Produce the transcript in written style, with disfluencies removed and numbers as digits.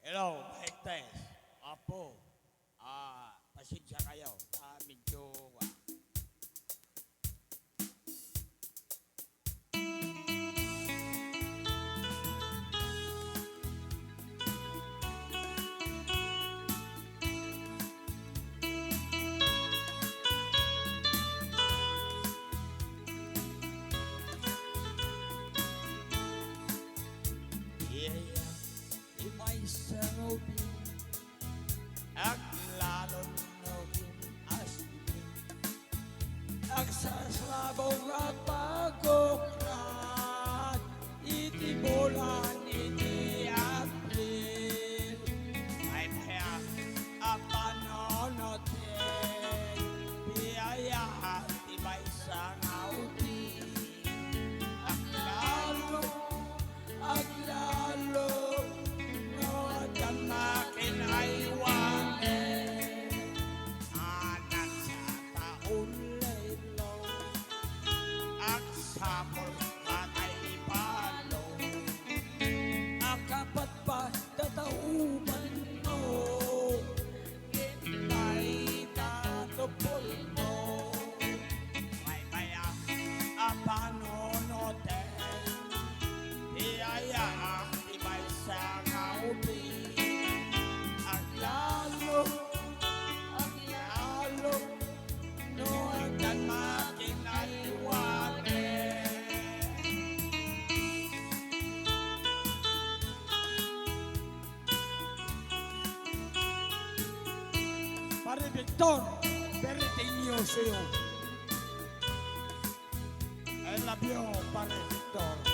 Hello, Hectes. Apo, pasensya kayo. Medyo, yeah, iba'y sarobi, at lalong naging asli. Nagsasabaw at pagkukrat, itibulan, iti April. Ay kaya, apanonotin, biyaya at iba'y sanauti. At lalo, noon kang makinaiwanin. Anak sa taon laylo, at sapol katay palo. Akapat pa tatauman mo, kita'y tatupol mo. May kaya, apanonotin, biyaya iba'y sangauli. Ang lalo, noon kang makinaiwanin. Pare Victor, Bertinho sa'yo. I love you, Pare Victor.